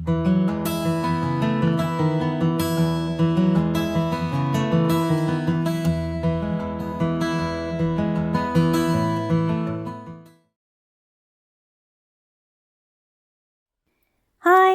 Hi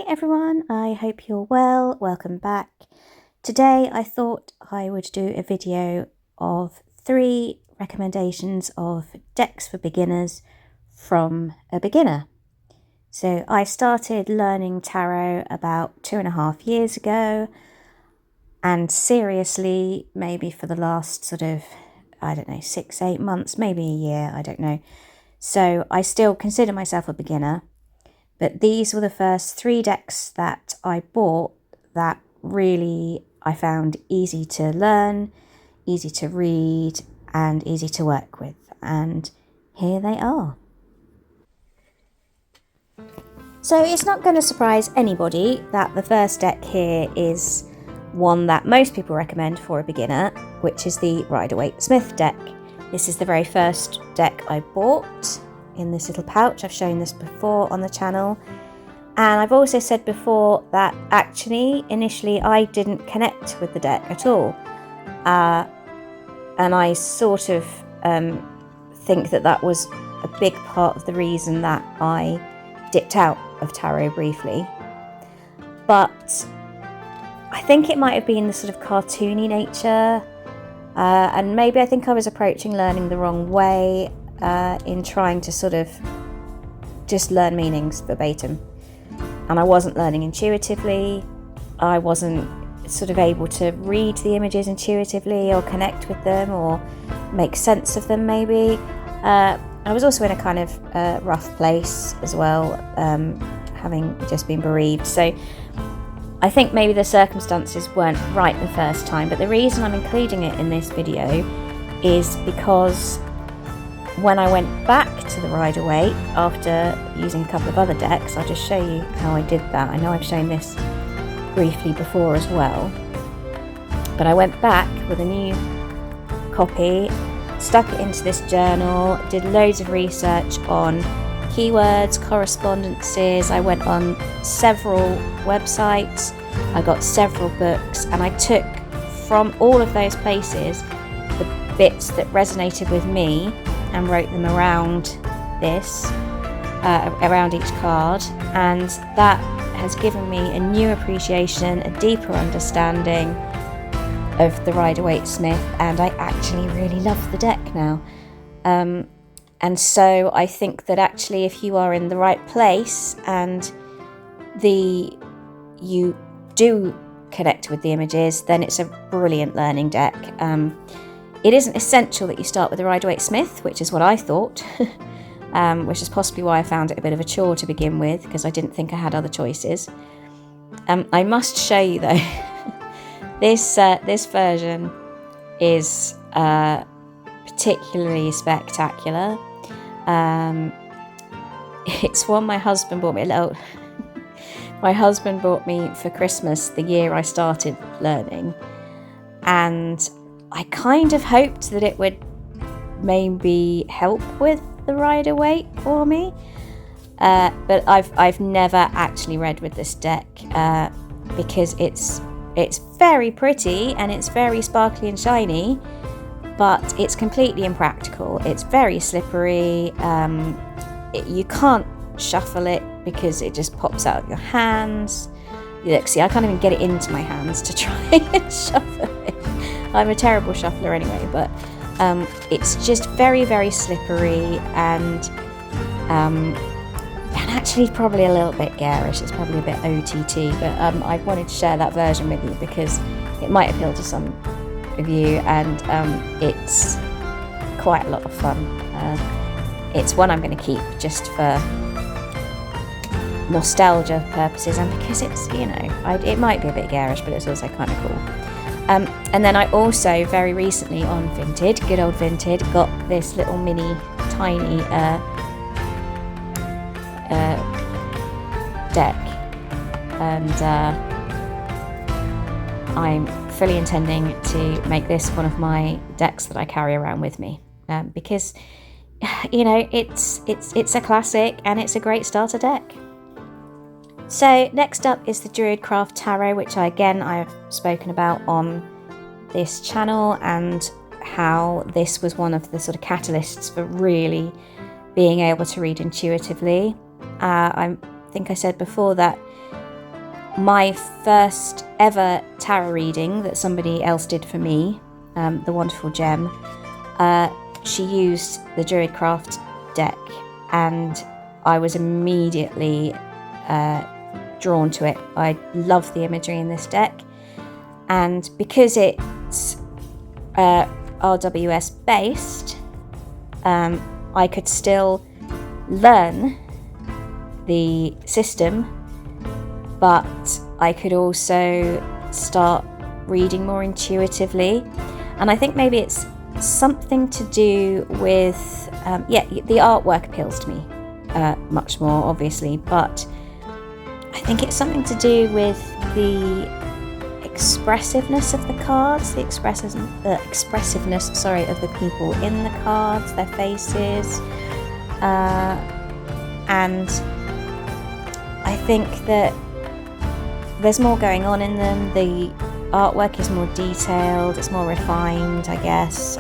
everyone, I hope you're well. Welcome back. Today I thought I would do a video of 3 recommendations of decks for beginners from a beginner. So I started learning tarot about 2.5 years ago, and seriously maybe for the last 6-8 months, maybe a year, I don't know. So I still consider myself a beginner. But these were the first 3 decks that I bought that really I found easy to learn, easy to read, and easy to work with. And here they are. So it's not going to surprise anybody that the first deck here is one that most people recommend for a beginner, which is the Rider-Waite-Smith deck. This is the very first deck I bought in this little pouch. I've shown this before on the channel, and I've also said before that actually initially I didn't connect with the deck at all, and I sort of think that was a big part of the reason that I dipped out of tarot briefly. But I think it might have been the sort of cartoony nature, and maybe I think I was approaching learning the wrong way, in trying to sort of just learn meanings verbatim, and I wasn't learning intuitively. I wasn't sort of able to read the images intuitively or connect with them or make sense of them maybe. I was also in a kind of rough place as well, having just been bereaved, so I think maybe the circumstances weren't right the first time. But the reason I'm including it in this video is because when I went back to the Rider-Waite after using a couple of other decks, I'll just show you how I did that. I know I've shown this briefly before as well, but I went back with a new copy, stuck it into this journal, did loads of research on keywords, correspondences. I went on several websites, I got several books, and I took from all of those places the bits that resonated with me and wrote them around this, around each card, and that has given me a new appreciation, a deeper understanding of the Rider-Waite-Smith, and I actually really love the deck now. And so I think that actually if you are in the right place and you do connect with the images, then it's a brilliant learning deck. It isn't essential that you start with the Rider-Waite-Smith, which is what I thought, which is possibly why I found it a bit of a chore to begin with, because I didn't think I had other choices. I must show you though, this version is particularly spectacular. It's one my husband bought me. My husband bought me for Christmas the year I started learning, and I kind of hoped that it would maybe help with the Rider-Waite for me, but I've never actually read with this deck, because it's very pretty and it's very sparkly and shiny, but it's completely impractical. It's very slippery. You can't shuffle it because it just pops out of your hands. Look, see, I can't even get it into my hands to try and shuffle it. I'm a terrible shuffler anyway, but it's just very, very slippery and actually probably a little bit garish. It's probably a bit OTT, but I wanted to share that version with you because it might appeal to some of you, and it's quite a lot of fun. It's one I'm going to keep just for nostalgia purposes, and because it's, it might be a bit garish, but it's also kind of cool. And then I also very recently on Vinted, good old Vinted, got this little mini tiny deck, and I'm fully intending to make this one of my decks that I carry around with me, because it's a classic and it's a great starter deck. So next up is the Druidcraft Tarot, which I've spoken about on this channel, and how this was one of the sort of catalysts for really being able to read intuitively. I think I said before that my first ever tarot reading that somebody else did for me, the wonderful Gem, she used the Druidcraft deck, and I was immediately drawn to it. I love the imagery in this deck, and because it's RWS based, I could still learn the system, but I could also start reading more intuitively. And I think maybe it's something to do with the artwork appeals to me much more, obviously, but I think it's something to do with the expressiveness of the cards, the expressiveness of the people in the cards, their faces, and I think that there's more going on in them. The artwork is more detailed, it's more refined, I guess.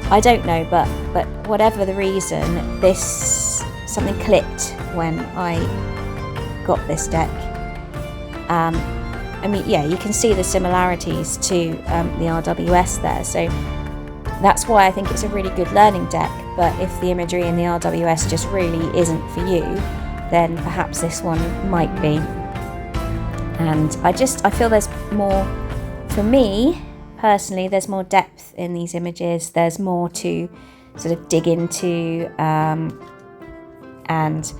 I don't know, but whatever the reason, something clicked when I got this deck. I mean, yeah, you can see the similarities to the RWS there, so that's why I think it's a really good learning deck. But if the imagery in the RWS just really isn't for you, then perhaps this one might be. And I feel there's more, for me personally, there's more depth in these images, there's more to sort of dig into, and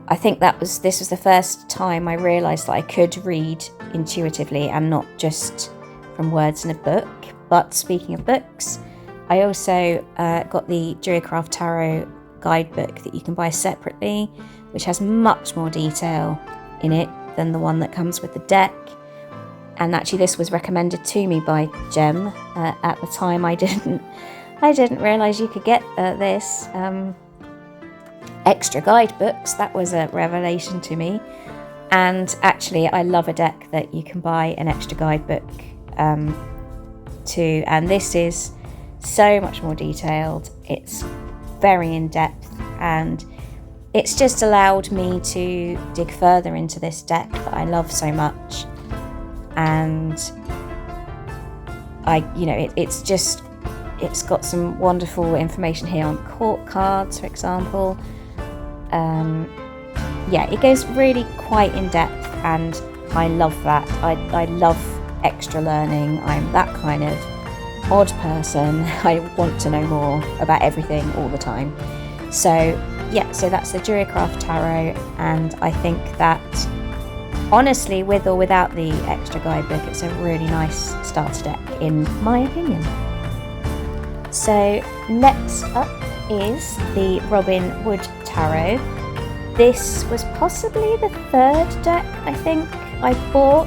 I think this was the first time I realised that I could read intuitively and not just from words in a book. But speaking of books, I also got the Druidcraft Tarot guidebook that you can buy separately, which has much more detail in it than the one that comes with the deck. And actually this was recommended to me by Gem. At the time I didn't realise you could get this. Extra guidebooks, that was a revelation to me. And actually I love a deck that you can buy an extra guidebook to, and this is so much more detailed, it's very in depth, and it's just allowed me to dig further into this deck that I love so much. And it's got some wonderful information here on court cards, for example. It goes really quite in depth, and I love that. I love extra learning. I'm that kind of odd person. I want to know more about everything all the time. So that's the Druidcraft Tarot, and I think that honestly, with or without the extra guidebook, it's a really nice starter deck in my opinion. So next up is the Robin Wood Tarot. This was possibly the third deck I think I bought,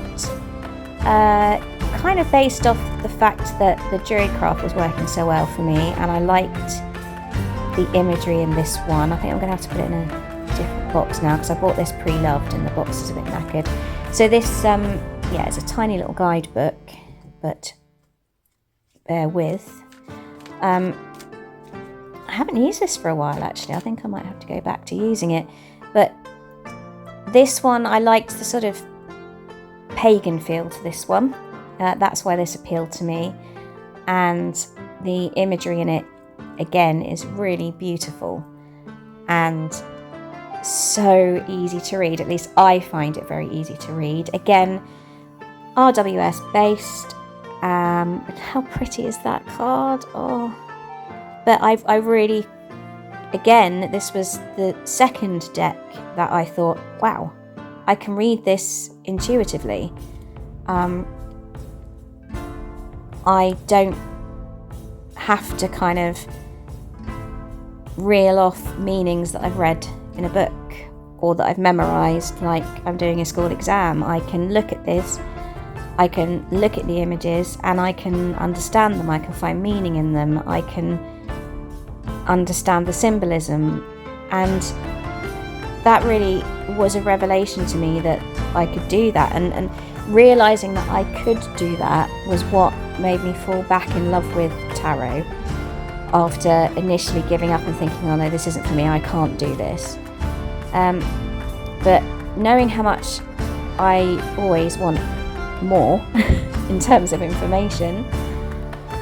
kind of based off the fact that the Druidcraft was working so well for me, and I liked the imagery in this one. I think I'm going to have to put it in a different box now because I bought this pre-loved and the box is a bit knackered. So this, it's a tiny little guidebook, but bear with. I haven't used this for a while actually. I think I might have to go back to using it. But this one, I liked the sort of pagan feel to this one. That's why this appealed to me. And the imagery in it, again, is really beautiful and so easy to read. At least I find it very easy to read. Again, RWS based. How pretty is that card? Oh, but I really, again, this was the second deck that I thought, wow, I can read this intuitively. I don't have to kind of reel off meanings that I've read in a book or that I've memorized like I'm doing a school exam. I can look at this, I can look at the images and I can understand them, I can find meaning in them, I can understand the symbolism, and that really was a revelation to me that I could do that, and realising that I could do that was what made me fall back in love with tarot after initially giving up and thinking, oh no, this isn't for me, I can't do this. But knowing how much I always want more in terms of information,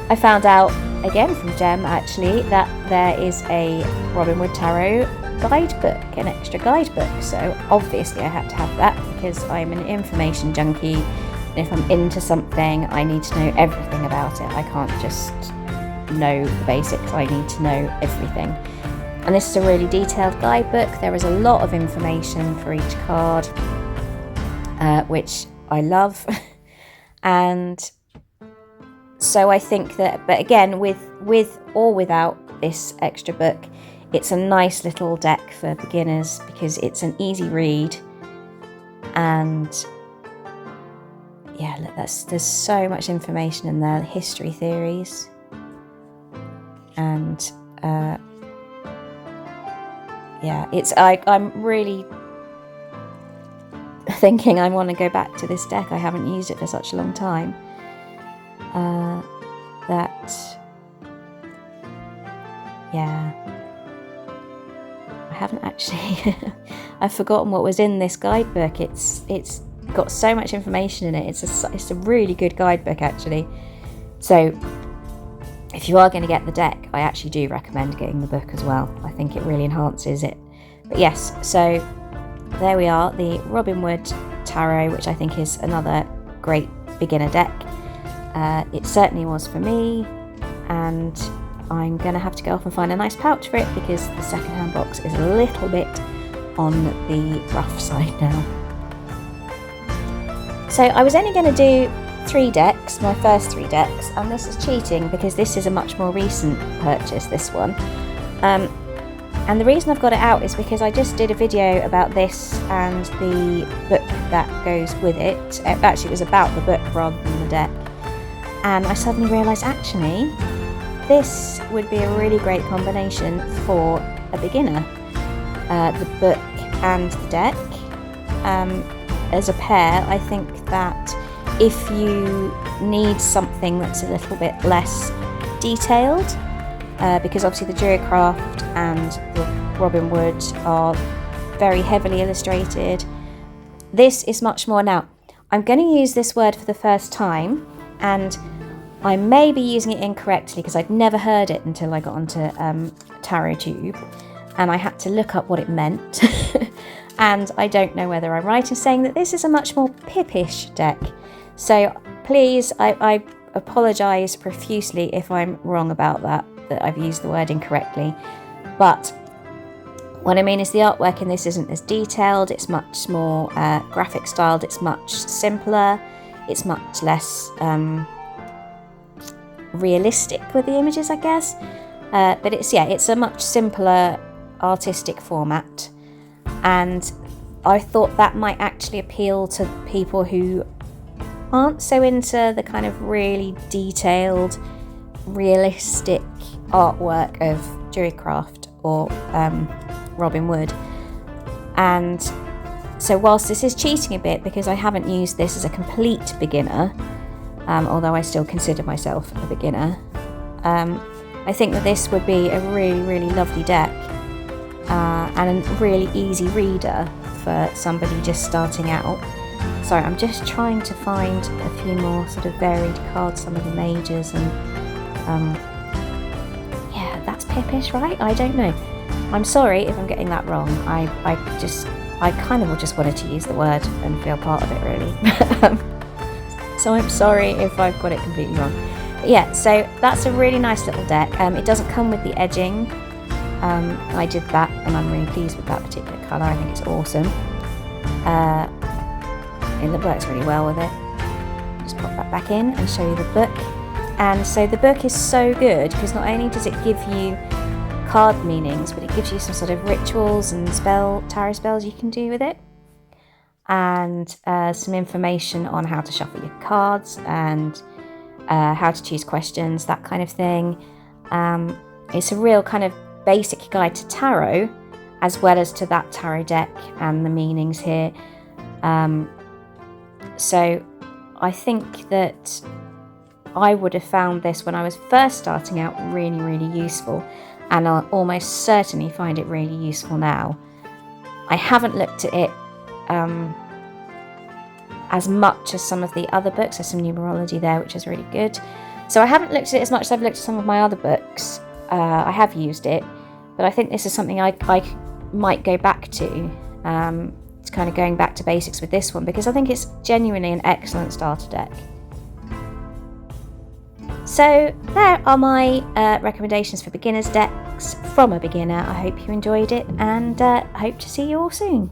I found out again from Jem actually that there is a Robin Wood Tarot guidebook, an extra guidebook. So obviously I had to have that because I'm an information junkie, and if I'm into something I need to know everything about it. I can't just know the basics, I need to know everything. And this is a really detailed guidebook. There is a lot of information for each card, which I love. And so I think that, but again, with or without this extra book, it's a nice little deck for beginners because it's an easy read. And yeah, look, there's so much information in there, history, theories, and yeah, I'm really thinking I want to go back to this deck. I haven't used it for such a long time that yeah, I haven't actually I've forgotten what was in this guidebook. It's got so much information in it. It's a really good guidebook actually. So if you are going to get the deck, I actually do recommend getting the book as well. I think it really enhances it. But yes, so there we are, the Robin Wood Tarot, which I think is another great beginner deck. It certainly was for me, and I'm going to have to go off and find a nice pouch for it because the second-hand box is a little bit on the rough side now. So I was only going to do 3 decks, my first 3 decks, and this is cheating because this is a much more recent purchase, this one. And the reason I've got it out is because I just did a video about this and the book that goes with it. Actually, it was about the book rather than the deck. And I suddenly realised, actually, this would be a really great combination for a beginner. The book and the deck. As a pair, I think that if you need something that's a little bit less detailed, because obviously the Duocraft and the Robin Wood are very heavily illustrated, this is much more. Now, I'm going to use this word for the first time, and I may be using it incorrectly because I'd never heard it until I got onto TarotTube, and I had to look up what it meant. And I don't know whether I'm right in saying that this is a much more pippish deck. So please, I apologise profusely if I'm wrong about that I've used the word incorrectly. But what I mean is the artwork in this isn't as detailed, it's much more graphic styled, it's much simpler, it's much less realistic with the images, I guess. But it's a much simpler artistic format. And I thought that might actually appeal to people who aren't so into the kind of really detailed, realistic artwork of Duocraft or Robin Wood. And so whilst this is cheating a bit because I haven't used this as a complete beginner, although I still consider myself a beginner, I think that this would be a really, really lovely deck. And a really easy reader for somebody just starting out. Sorry, I'm just trying to find a few more sort of varied cards, some of the majors, and yeah, that's pippish, right? I don't know. I'm sorry if I'm getting that wrong. I kind of just wanted to use the word and feel part of it, really. So I'm sorry if I've got it completely wrong. But yeah, so that's a really nice little deck. It doesn't come with the edging. I did that and I'm really pleased with that particular colour. I think it's awesome. It works really well with it. Just pop that back in and show you the book. And so the book is so good because not only does it give you card meanings, but it gives you some sort of rituals and tarot spells you can do with it. And some information on how to shuffle your cards and how to choose questions, that kind of thing. It's a real kind of basic guide to tarot, as well as to that tarot deck and the meanings here. So I think that I would have found this when I was first starting out really, really useful, and I'll almost certainly find it really useful now. I haven't looked at it as much as some of the other books. There's some numerology there, which is really good. So I haven't looked at it as much as I've looked at some of my other books. I have used it, but I think this is something I might go back to. It's kind of going back to basics with this one, because I think it's genuinely an excellent starter deck. So there are my recommendations for beginners decks from a beginner. I hope you enjoyed it, and hope to see you all soon.